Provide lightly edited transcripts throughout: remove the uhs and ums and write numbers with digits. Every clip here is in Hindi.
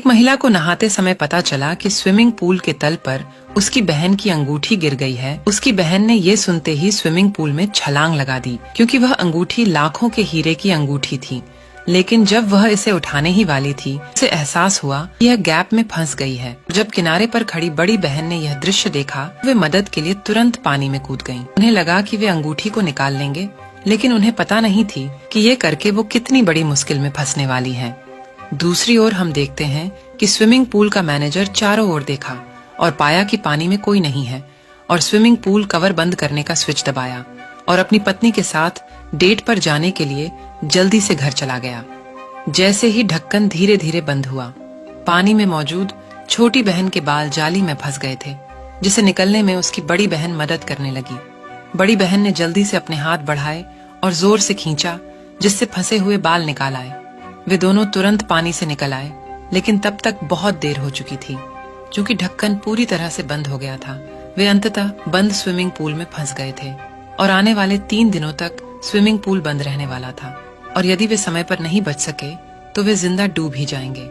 एक महिला को नहाते समय पता चला कि स्विमिंग पूल के तल पर उसकी बहन की अंगूठी गिर गई है। उसकी बहन ने ये सुनते ही स्विमिंग पूल में छलांग लगा दी, क्योंकि वह अंगूठी लाखों के हीरे की अंगूठी थी। लेकिन जब वह इसे उठाने ही वाली थी, उसे एहसास हुआ कि यह गैप में फंस गई है। जब किनारे पर खड़ी बड़ी बहन ने यह दृश्य देखा, वे मदद के लिए तुरंत पानी में कूद गईं। उन्हें लगा कि वे अंगूठी को निकाल लेंगे, लेकिन उन्हें पता नहीं थी कि ये करके वो कितनी बड़ी मुश्किल में फंसने वाली हैं। दूसरी ओर हम देखते हैं कि स्विमिंग पूल का मैनेजर चारों ओर देखा और पाया कि पानी में कोई नहीं है, और स्विमिंग पूल कवर बंद करने का स्विच दबाया और अपनी पत्नी के साथ डेट पर जाने के लिए जल्दी से घर चला गया। जैसे ही ढक्कन धीरे धीरे बंद हुआ, पानी में मौजूद छोटी बहन के बाल जाली में फंस गए थे, जिसे निकलने में उसकी बड़ी बहन मदद करने लगी। बड़ी बहन ने जल्दी से अपने हाथ बढ़ाए और जोर से खींचा, जिससे फंसे हुए बाल निकाल आए। वे दोनों तुरंत पानी से निकल आए, लेकिन तब तक बहुत देर हो चुकी थी। क्योंकि ढक्कन पूरी तरह से बंद हो गया था, वे अंततः बंद स्विमिंग पूल में फंस गए थे और आने वाले 3 दिनों तक स्विमिंग पूल बंद रहने वाला था। और यदि वे समय पर नहीं बच सके तो वे जिंदा डूब ही जाएंगे।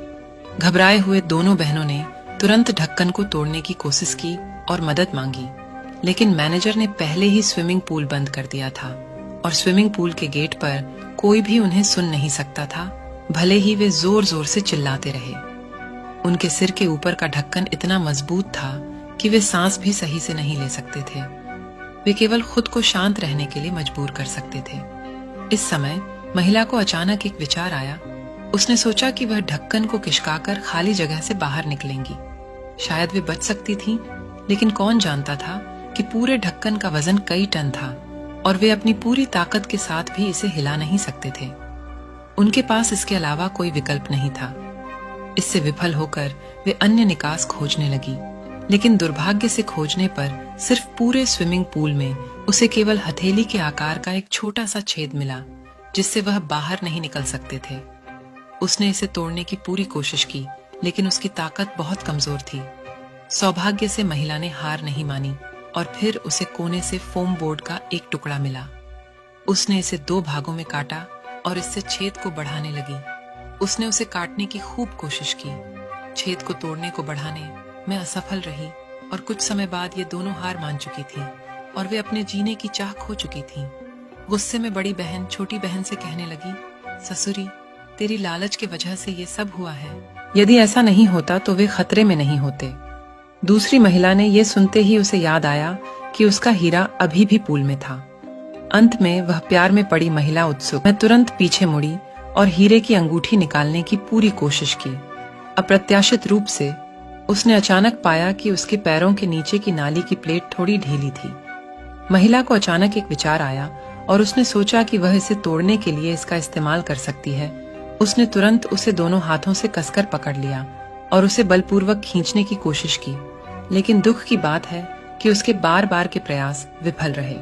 घबराए हुए दोनों बहनों ने तुरंत ढक्कन को तोड़ने की कोशिश की और मदद मांगी, लेकिन मैनेजर ने पहले ही स्विमिंग पूल बंद कर दिया था और स्विमिंग पूल के गेट पर कोई भी उन्हें सुन नहीं सकता था, भले ही वे जोर जोर से चिल्लाते रहे। उनके सिर के ऊपर का ढक्कन इतना मजबूत था कि वे सांस भी सही से नहीं ले सकते थे। वे केवल खुद को शांत रहने के लिए मजबूर कर सकते थे। इस समय महिला को अचानक एक विचार आया। उसने सोचा कि वह ढक्कन को खिसकाकर खाली जगह से बाहर निकलेंगी। शायद वे बच सकती थीं, लेकिन कौन जानता था कि पूरे ढक्कन का वजन कई टन था और वे अपनी पूरी ताकत के साथ भी इसे हिला नहीं सकते थे। उनके पास इसके अलावा कोई विकल्प नहीं था। इससे विफल होकर वे अन्य निकास खोजने लगी, लेकिन दुर्भाग्य से खोजने पर सिर्फ पूरे स्विमिंग पूल में उसे केवल हथेली के आकार का एक छोटा सा छेद मिला, जिससे वह बाहर नहीं निकल सकते थे। उसने इसे तोड़ने की पूरी कोशिश की, लेकिन उसकी ताकत बहुत कमजोर थी। सौभाग्य से महिला ने हार नहीं मानी और फिर उसे कोने से फोम बोर्ड का एक टुकड़ा मिला। उसने इसे 2 भागों में काटा और इससे छेद को बढ़ाने लगी। उसने उसे काटने की खूब कोशिश की, छेद को तोड़ने को बढ़ाने में असफल रही और कुछ समय बाद ये दोनों हार मान चुकी थी और वे अपने जीने की चाह खो चुकी थीं। गुस्से में बड़ी बहन छोटी बहन से कहने लगी, ससुरी, तेरी लालच की वजह से ये सब हुआ है। यदि ऐसा नहीं होता तो वे खतरे में नहीं होते। दूसरी महिला ने यह सुनते ही उसे याद आया कि उसका हीरा अभी भी पूल में था। अंत में वह प्यार में पड़ी महिला उत्सुक मैं तुरंत पीछे मुड़ी और हीरे की अंगूठी निकालने की पूरी कोशिश की। अप्रत्याशित रूप से उसने अचानक पाया कि उसके पैरों के नीचे की नाली की प्लेट थोड़ी ढीली थी। महिला को अचानक एक विचार आया और उसने सोचा कि वह इसे तोड़ने के लिए इसका इस्तेमाल कर सकती है। उसने तुरंत उसे दोनों हाथों से कसकर पकड़ लिया और उसे बलपूर्वक खींचने की कोशिश की, लेकिन दुख की बात है कि उसके बार बार के प्रयास विफल रहे।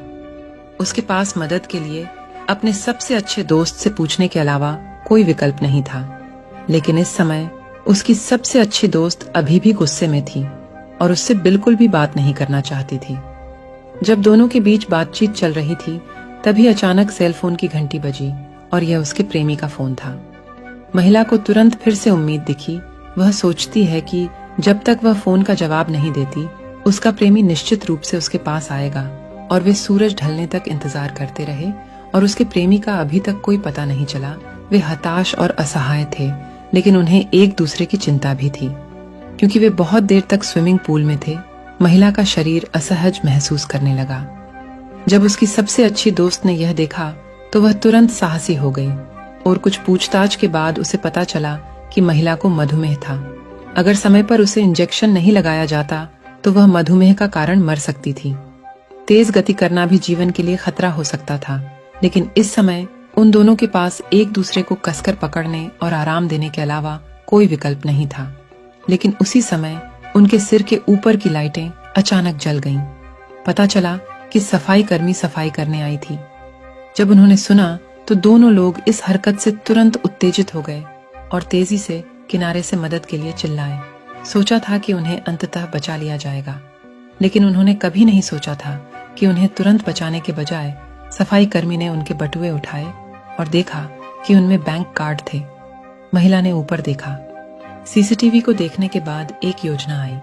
उसके पास मदद के लिए अपने सबसे अच्छे दोस्त से पूछने के अलावा कोई विकल्प नहीं था। लेकिन इस समय उसकी सबसे अच्छी दोस्त अभी भी गुस्से में थी और उससे बिल्कुल भी बात नहीं करना चाहती थी। जब दोनों के बीच बातचीत चल रही थी, तभी अचानक सेल फोन की घंटी बजी और यह उसके प्रेमी का फोन था। महिला को तुरंत फिर से उम्मीद दिखी। वह सोचती है कि जब तक वह फोन का जवाब नहीं देती, उसका प्रेमी निश्चित रूप से उसके पास आएगा। और वे सूरज ढलने तक इंतजार करते रहे और उसके प्रेमी का अभी तक कोई पता नहीं चला। वे हताश और असहाय थे, लेकिन उन्हें एक दूसरे की चिंता भी थी। क्योंकि वे बहुत देर तक स्विमिंग पूल में थे, महिला का शरीर असहज महसूस करने लगा। जब उसकी सबसे अच्छी दोस्त ने यह देखा तो वह तुरंत साहसी हो गई और कुछ पूछताछ के बाद उसे पता चला कि महिला को मधुमेह था। अगर समय पर उसे इंजेक्शन नहीं लगाया जाता तो वह मधुमेह का कारण मर सकती थी। तेज गति करना भी जीवन के लिए खतरा हो सकता था, लेकिन इस समय उन दोनों के पास एक दूसरे को कसकर पकड़ने और आराम देने के अलावा कोई विकल्प नहीं था। लेकिन उसी समय उनके सिर के ऊपर की लाइटें अचानक जल गईं। पता चला कि सफाई कर्मी सफाई करने आई थी। जब उन्होंने सुना तो दोनों लोग इस हरकत से तुरंत उत्तेजित हो गए और तेजी से किनारे से मदद के लिए चिल्लाए। सोचा था कि उन्हें अंततः बचा लिया जाएगा, लेकिन उन्होंने कभी नहीं सोचा था कि उन्हें तुरंत बचाने के बजाय सफाई कर्मी ने उनके बटुए उठाए और देखा कि उनमें बैंक कार्ड थे। महिला ने ऊपर देखा। सीसीटीवी को देखने के बाद एक योजना आई।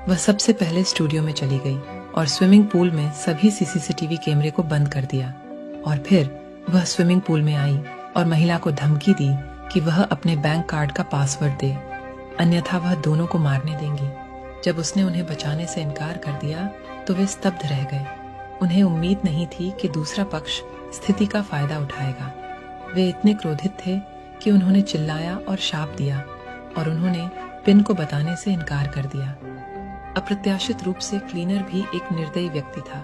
वह सबसे पहले स्टूडियो में चली गई और स्विमिंग पूल में सभी सीसीटीवी कैमरे को बंद कर दिया। और फिर वह स्विमिंग पूल में आई और महिला को धमकी दी कि वह अपने बैंक कार्ड का पासवर्ड दे, अन्यथा वह दोनों को मारने देंगी। जब उसने उन्हें बचाने से इनकार कर दिया तो वे स्तब्ध रह गए। उन्हें उम्मीद नहीं थी कि दूसरा पक्ष स्थिति का फायदा उठाएगा। वे इतने क्रोधित थे कि उन्होंने चिल्लाया और शाप दिया और उन्होंने पिन को बताने से इनकार कर दिया। अप्रत्याशित रूप से क्लीनर भी एक निर्दयी व्यक्ति था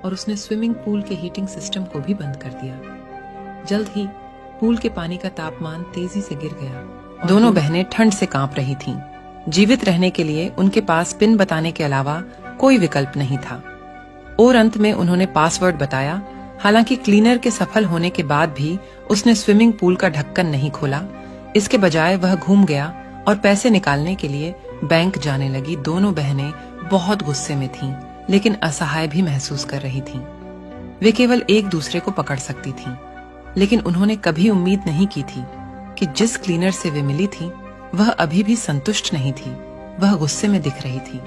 और उसने स्विमिंग पूल के हीटिंग सिस्टम को भी बंद कर दिया। जल्द ही पूल के पानी का तापमान तेजी से गिर गया। दोनों बहनें ठंड से कांप रही थीं। जीवित रहने के लिए उनके पास पिन बताने के अलावा कोई विकल्प नहीं था। और अंत में उन्होंने पासवर्ड बताया। हालांकि क्लीनर के सफल होने के बाद भी उसने स्विमिंग पूल का ढक्कन नहीं खोला। इसके बजाय वह घूम गया और पैसे निकालने के लिए बैंक जाने लगी। दोनों बहनें बहुत गुस्से में थीं, लेकिन असहाय भी महसूस कर रही थीं। वे केवल एक दूसरे को पकड़ सकती थीं, लेकिन उन्होंने कभी उम्मीद नहीं की थी कि जिस क्लीनर से वे मिली थीं, वह अभी भी संतुष्ट नहीं थी। वह गुस्से में दिख रही थी।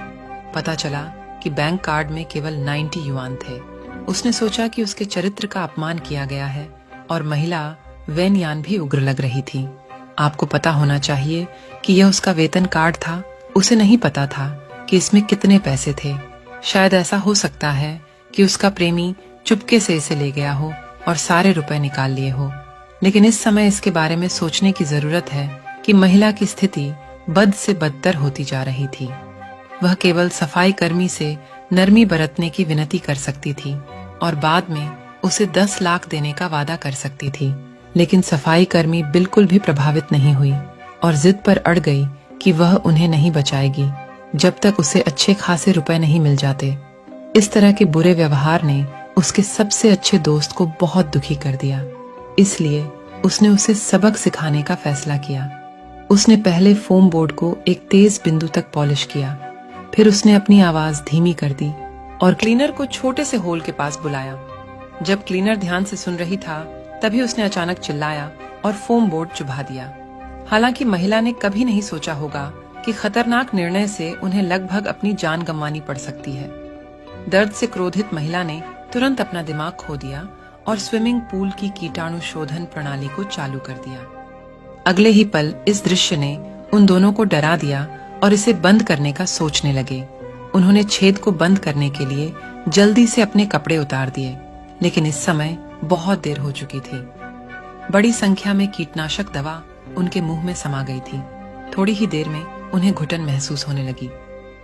पता चला कि बैंक कार्ड में केवल 90 युआन थे। उसने सोचा कि उसके चरित्र का अपमान किया गया है और महिला वेन यान भी उग्र लग रही थी। आपको पता होना चाहिए कि यह उसका वेतन कार्ड था। उसे नहीं पता था कि इसमें कितने पैसे थे। शायद ऐसा हो सकता है कि उसका प्रेमी चुपके से इसे ले गया हो और सारे रुपए निकाल लिए हो। लेकिन इस समय इसके बारे में सोचने की जरूरत है कि महिला की स्थिति बद से बदतर होती जा रही थी। वह केवल सफाई कर्मी से नरमी बरतने की विनती कर सकती थी और बाद में उसे 10 लाख देने का वादा कर सकती थी। लेकिन सफाई कर्मी बिल्कुल भी प्रभावित नहीं हुई और जिद पर अड़ गई कि वह उन्हें नहीं बचाएगी जब तक उसे अच्छे खासे रुपए नहीं मिल जाते। इस तरह के बुरे व्यवहार ने उसके सबसे अच्छे दोस्त को बहुत दुखी कर दिया। इसलिए उसने उसे सबक सिखाने का फैसला किया। उसने पहले फोम बोर्ड को एक तेज बिंदु तक पॉलिश किया। फिर उसने अपनी आवाज धीमी कर दी और क्लीनर को छोटे से होल के पास बुलाया। जब क्लीनर ध्यान से सुन रही था, तभी उसने अचानक चिल्लाया और फोम बोर्ड चुभा दिया। हालांकि महिला ने कभी नहीं सोचा होगा कि खतरनाक निर्णय से उन्हें लगभग अपनी जान गंवानी पड़ सकती है। दर्द से क्रोधित महिला ने तुरंत अपना दिमाग खो दिया और स्विमिंग पूल की कीटाणु शोधन प्रणाली को चालू कर दिया। अगले ही पल इस दृश्य ने उन दोनों को डरा दिया और इसे बंद करने का सोचने लगे। उन्होंने छेद को बंद करने के लिए जल्दी से अपने कपड़े उतार दिए, लेकिन इस समय बहुत देर हो चुकी थी। बड़ी संख्या में कीटनाशक दवा उनके मुंह में समा गई थी। थोड़ी ही देर में उन्हें घुटन महसूस होने लगी।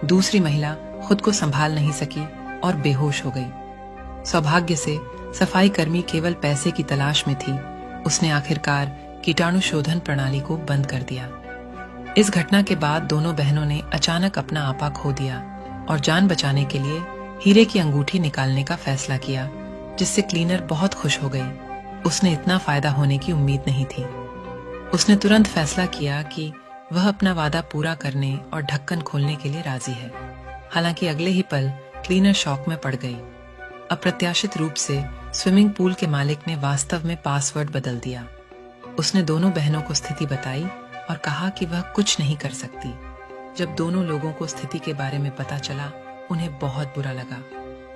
दूसरी महिला खुद को संभाल नहीं सकी और बेहोश हो गई। सौभाग्य से सफाई कर्मी केवल पैसे की तलाश में थी। उसने आखिरकार कीटाणु शोधन प्रणाली को बंद कर दिया। इस घटना के बाद दोनों बहनों ने अचानक अपना आपा खो दिया और जान बचाने के लिए हीरे की अंगूठी निकालने का फैसला किया, जिससे क्लीनर बहुत खुश हो गई। उसने इतना फायदा होने की उम्मीद नहीं थी। उसने तुरंत फैसला किया कि वह अपना वादा पूरा करने और ढक्कन खोलने के लिए राजी है। हालांकि अगले ही पल क्लीनर शॉक में पड़ गई। अप्रत्याशित रूप से स्विमिंग पूल के मालिक ने वास्तव में पासवर्ड बदल दिया। उसने दोनों बहनों को स्थिति बताई और कहा कि वह कुछ नहीं कर सकती। जब दोनों लोगों को स्थिति के बारे में पता चला, उन्हें बहुत बुरा लगा।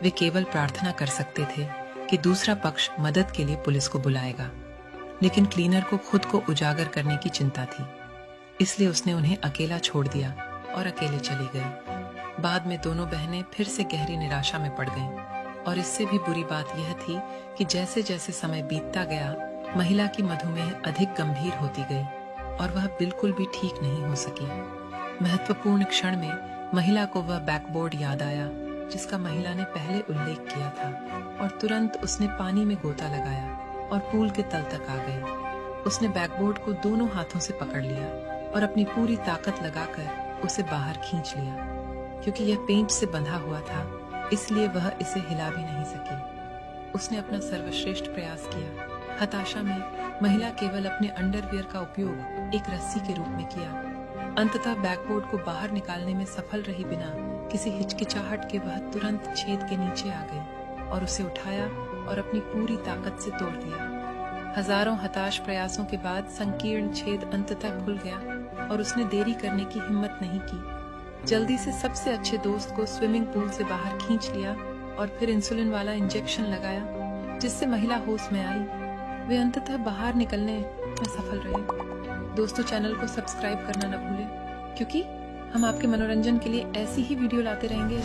वे केवल प्रार्थना कर सकते थे कि दूसरा पक्ष मदद के लिए पुलिस को बुलाएगा। लेकिन क्लीनर को खुद को उजागर करने की चिंता थी, इसलिए उसने उन्हें अकेला छोड़ दिया और अकेले चली गई। बाद में दोनों बहनें फिर से गहरी निराशा में पड़ गईं और इससे भी बुरी बात यह थी कि जैसे जैसे समय बीतता गया, महिला की मधुमेह अधिक गंभीर होती गई और वह बिल्कुल भी ठीक नहीं हो सकी। महत्वपूर्ण क्षण में महिला को वह बैकबोर्ड याद आया जिसका महिला ने पहले उल्लेख किया था और तुरंत उसने पानी में गोता लगाया और पूल के तल तक आ गई। उसने बैकबोर्ड को दोनों हाथों से पकड़ लिया और अपनी पूरी ताकत लगाकर उसे बाहर खींच लिया। क्योंकि यह पेंच से बंधा हुआ था, इसलिए वह इसे हिला भी नहीं सकी। उसने अपना सर्वश्रेष्ठ प्रयास किया। हताशा में महिला केवल अपने अंडरवियर का उपयोग एक रस्सी के रूप में किया। अंततः बैकबोर्ड को बाहर निकालने में सफल रही बिना किसी हिचकिचाहट के वह तुरंत छेद के नीचे आ गई और उसे उठाया और अपनी पूरी ताकत से तोड़ दिया। हजारों हताश प्रयासों के बाद संकीर्ण छेद अंततः खुल गया और उसने देरी करने की हिम्मत नहीं की। जल्दी से सबसे अच्छे दोस्त को स्विमिंग पूल से बाहर खींच लिया और फिर इंसुलिन वाला इंजेक्शन लगाया, जिससे महिला होश में आई। वे अंततः बाहर निकलने में सफल रहे। दोस्तों, चैनल को सब्सक्राइब करना न भूलें, क्योंकि हम आपके मनोरंजन के लिए ऐसी ही वीडियो लाते रहेंगे।